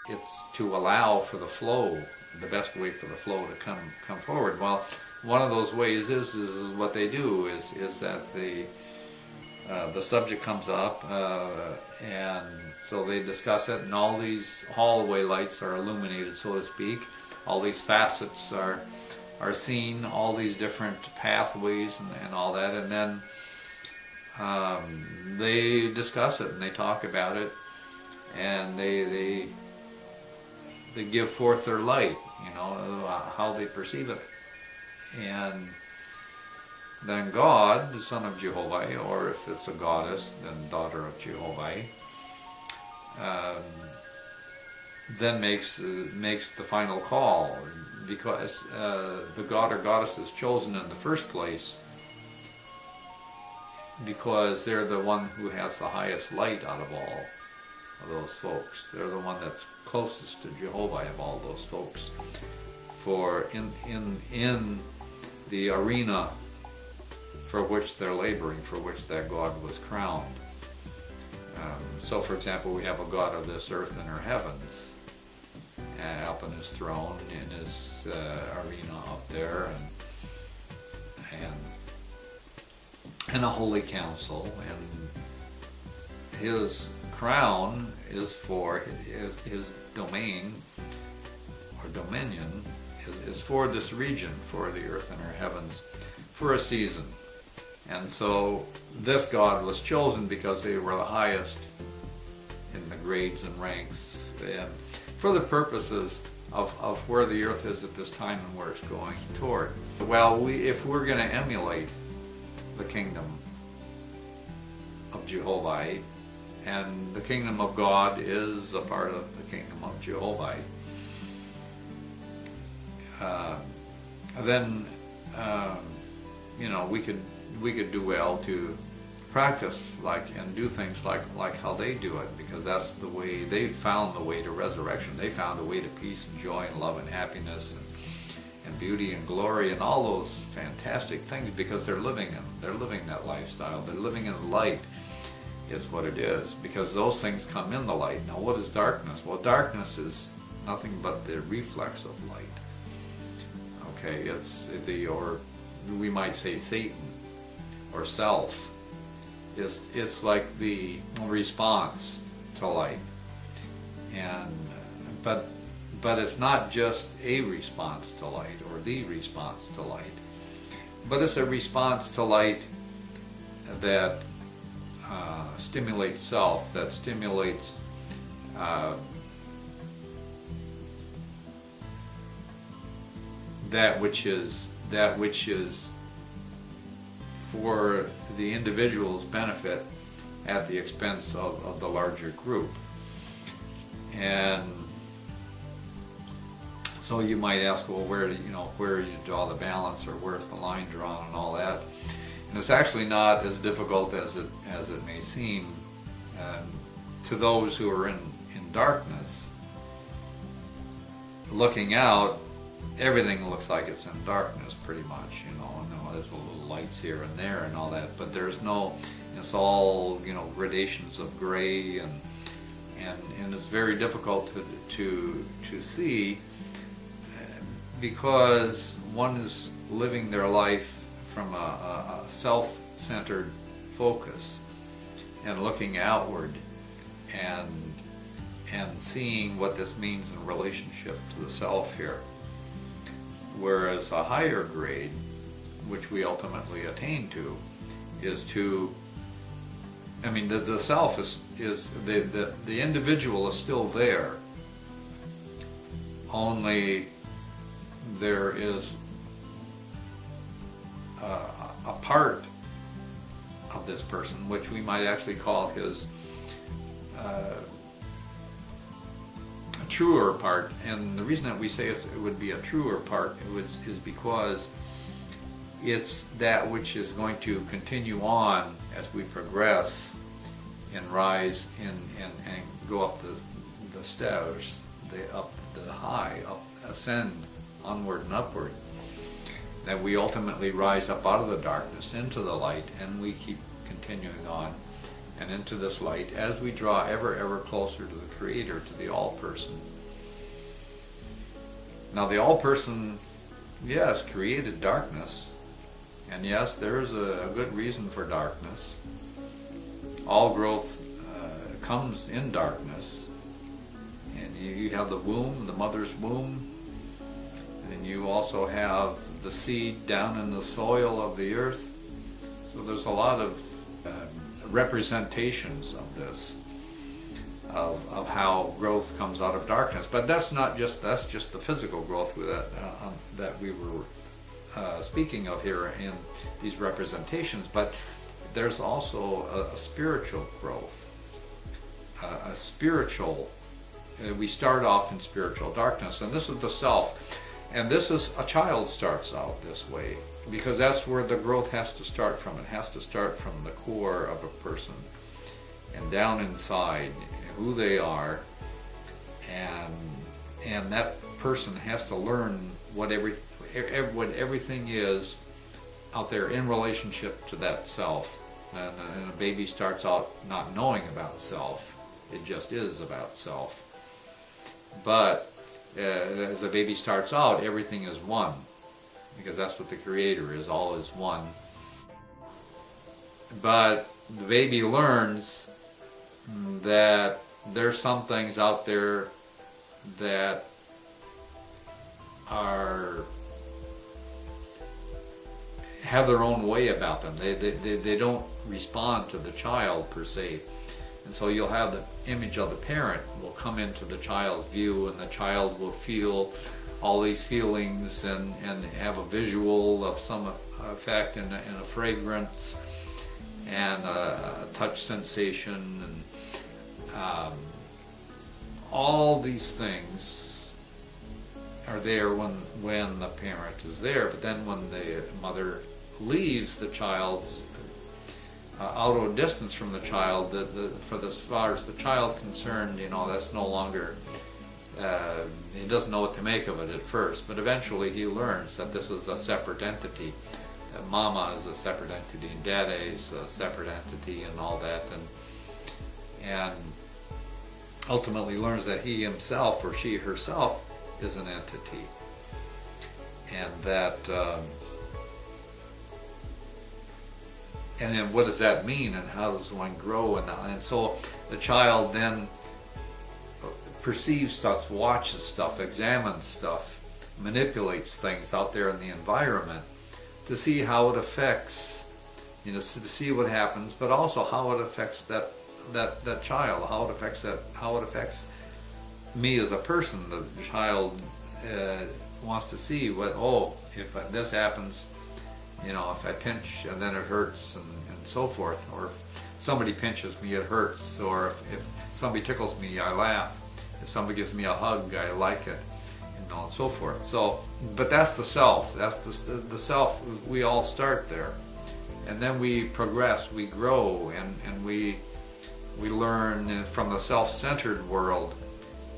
It's to allow for the flow, the best way for the flow to come forward. Well, one of those ways is what they do is that the subject comes up, and so they discuss it, and all these hallway lights are illuminated, so to speak. All these facets are seen, all these different pathways and all that, and then they discuss it and they talk about it, and they give forth their light, you know, how they perceive it. And then God, the son of Jehovah, or if it's a goddess, then daughter of Jehovah, then makes the final call, because the god or goddess is chosen in the first place because they're the one who has the highest light out of all of those folks. They're the one that's closest to Jehovah of all those folks. For in the arena for which they're laboring, for which that God was crowned. So, for example, we have a God of this earth and her heavens, up in his throne, in his arena up there, and a holy council, and his crown is for his domain or dominion is for this region, for the earth and her heavens, for a season. And so this God was chosen because they were the highest in the grades and ranks, and for the purposes of where the earth is at this time and where it's going toward. Well, if we're going to emulate the kingdom of Jehovah, and the kingdom of God is a part of the kingdom of Jehovah, then you know, we could do well to practice and do things like how they do it, because that's the way they found the way to resurrection. They found a way to peace and joy and love and happiness and beauty and glory and all those fantastic things, because they're living that lifestyle. They're living in light, is what it is, because those things come in the light. Now, what is darkness? Well, darkness is nothing but the reflex of light. Okay, or we might say Satan or self. It's like the response to light, but it's not just a response to light or the response to light, but it's a response to light that stimulates self, that stimulates that which is for the individual's benefit at the expense of the larger group. And so you might ask, well, where do you draw the balance, or where's the line drawn and all that? And it's actually not as difficult as it may seem to those who are in darkness. Looking out, everything looks like it's in darkness pretty much, you know, and there's little lights here and there and all that, but there's no, it's all, you know, gradations of gray, and it's very difficult to see, because one is living their life from a self-centered focus and looking outward and seeing what this means in relationship to the self here. Whereas a higher grade, which we ultimately attain to, is to, I mean, the self is the individual is still there, only there is a part of this person, which we might actually call his truer part. And the reason that we say it would be a truer part is because it's that which is going to continue on as we progress and rise and go up the stairs, ascend onward and upward. that we ultimately rise up out of the darkness into the light, and we keep continuing on and into this light as we draw ever closer to the Creator, to the All-Person. Now the All-Person, yes, created darkness, and yes, there is a good reason for darkness. All growth comes in darkness, and you have the womb, the mother's womb, and you also have the seed down in the soil of the earth. So there's a lot of representations of this, of how growth comes out of darkness. But that's just the physical growth that we were speaking of here in these representations. But there's also a spiritual growth, a spiritual. We start off in spiritual darkness, and this is the self. And this is, a child starts out this way, because that's where the growth has to start from. It has to start from the core of a person and down inside who they are, and that person has to learn what everything is out there in relationship to that self. And a baby starts out not knowing about self. It just is about self. But as the baby starts out, everything is one, because that's what the Creator is. All is one. But the baby learns that there's some things out there that have their own way about them. They don't respond to the child per se. And so you'll have the image of the parent will come into the child's view, and the child will feel all these feelings and have a visual of some effect, and a fragrance and a touch sensation, and all these things are there when the parent is there. But then when the mother leaves the child's out of distance from the child, as far as the child concerned, that's no longer, he doesn't know what to make of it at first, but eventually he learns that this is a separate entity, that Mama is a separate entity, and Dada is a separate entity, and all that, and ultimately learns that he himself, or she herself, is an entity, and that and then what does that mean, and how does one grow? And so the child then perceives stuff, watches stuff, examines stuff, manipulates things out there in the environment to see how it affects, to see what happens, but also how it affects that child, how it affects me as a person. The child wants to see if this happens, if I pinch and then it hurts, and so forth, or if somebody pinches me, it hurts, or if somebody tickles me, I laugh, if somebody gives me a hug, I like it, and so forth. So, but that's the self. That's the self. We all start there, and then we progress, we grow, and we learn from the self-centered world.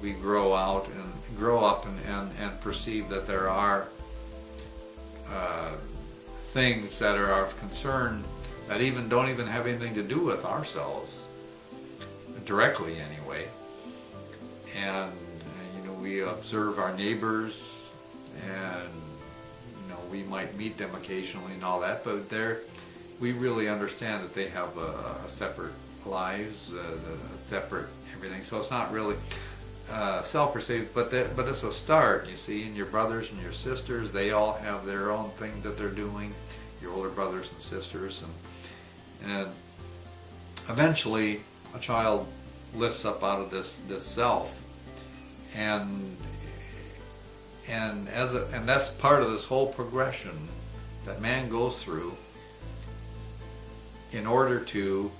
We grow up and perceive that there are things that are of concern that don't even have anything to do with ourselves, directly anyway. And we observe our neighbors, and we might meet them occasionally and all that, but we really understand that they have separate lives, separate everything. So it's not really self-perceived, but it's a start. You see, and your brothers and your sisters, they all have their own thing that they're doing, your older brothers and sisters, and eventually a child lifts up out of this self, and that's part of this whole progression that man goes through in order to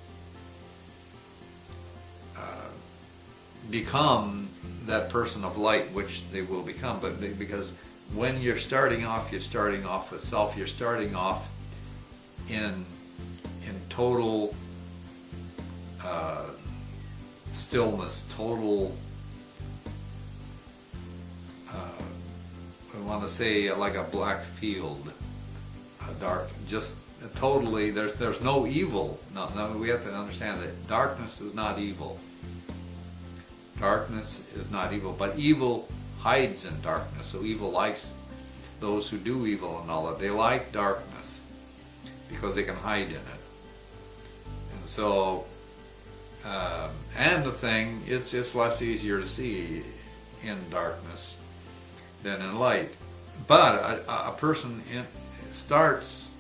become that person of light, which they will become. But because when you're starting off with self. You're starting off in total stillness, total, I want to say, like a black field. a dark, just totally, there's no evil. No, we have to understand that darkness is not evil. Darkness is not evil, but evil hides in darkness. So evil likes those who do evil and all that. They like darkness because they can hide in it. And so, and the thing, it's just less easier to see in darkness than in light. But a person starts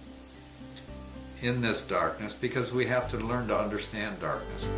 in this darkness because we have to learn to understand darkness.